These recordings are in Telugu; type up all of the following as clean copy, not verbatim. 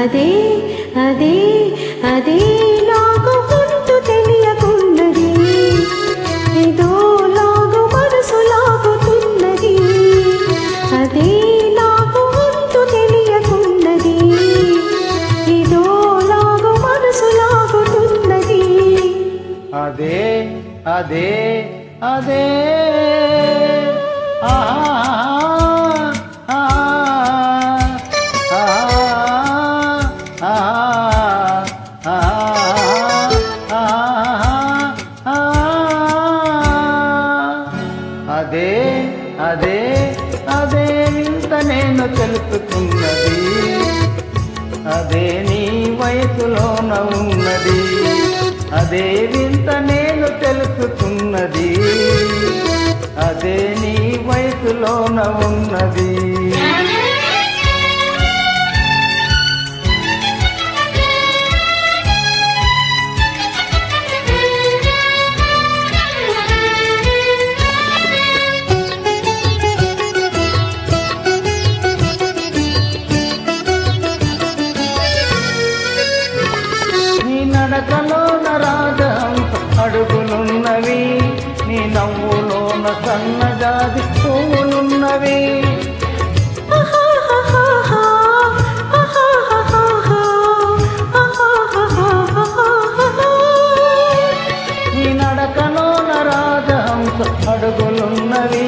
అదే అదే అదే నాకు గుంటు తెలియకున్నది, ఏదో లాగు మనసు లాగుతున్నది. అదే నాకు గుంటు తెలియకున్నది, ఏదో లాగు మనసు లాగుతున్నది. అదే అదే అదే అదే అదే అదే వింత నేను తెలుసుకున్నది, అదే నీ వయసులోన ఉన్నది. అదే వింత నేను తెలుసుకున్నది, అదే నీ వయసులోన ఉన్నది. నడకలోన రాజహంస అడుగులున్నవి, నీ నవ్వులోన సన్నజాజి పువ్వులున్నవి. నీ నడకలోన రాజహంస అడుగులున్నవి,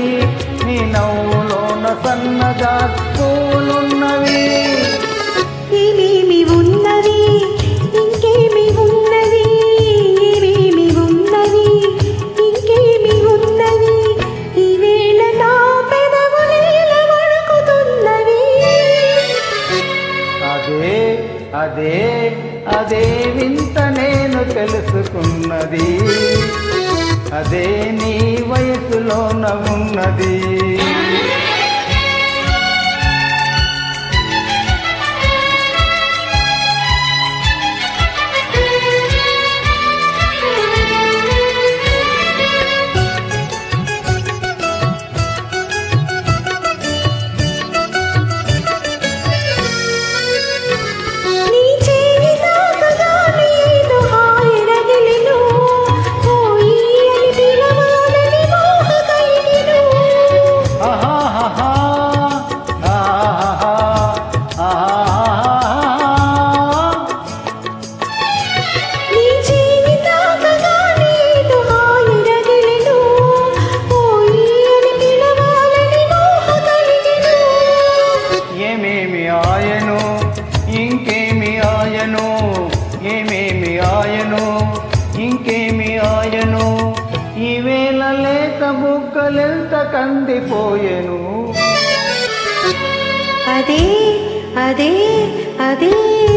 నీ నవ్వులోన సన్నజాజి పువ్వులున్నవి. ఏమేమి ఉన్నవి ఇంకేమి ఉన్నవి, ఏమేమి ఉన్నవి ఇంకేమి ఉన్నవి, ఈవేళ నా పెదవులేల వణుకుతున్నవి. అదే అదే అదే వింత నేను తెలుసుకున్నది, అదే నీ వయసులోన ఉన్నది. ఏమేమి ఆయను ఇంకేమి ఆయను, ఈవేళ లేత బుగ్గలెంత కందిపోయెను. అదే అదే అదే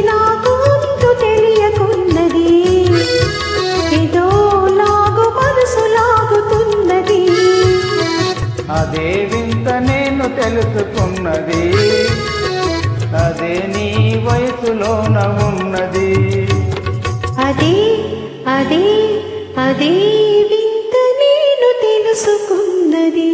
నాకు గుంటు తెలియకున్నది, ఏదో లాగు మనసు లాగుతున్నది. అదే వింత నేను తెలుసుకున్నది, అదే నీ వయసులోన ఉన్నది. అదే అదే అదే వింత నేను తెలుసుకున్నది.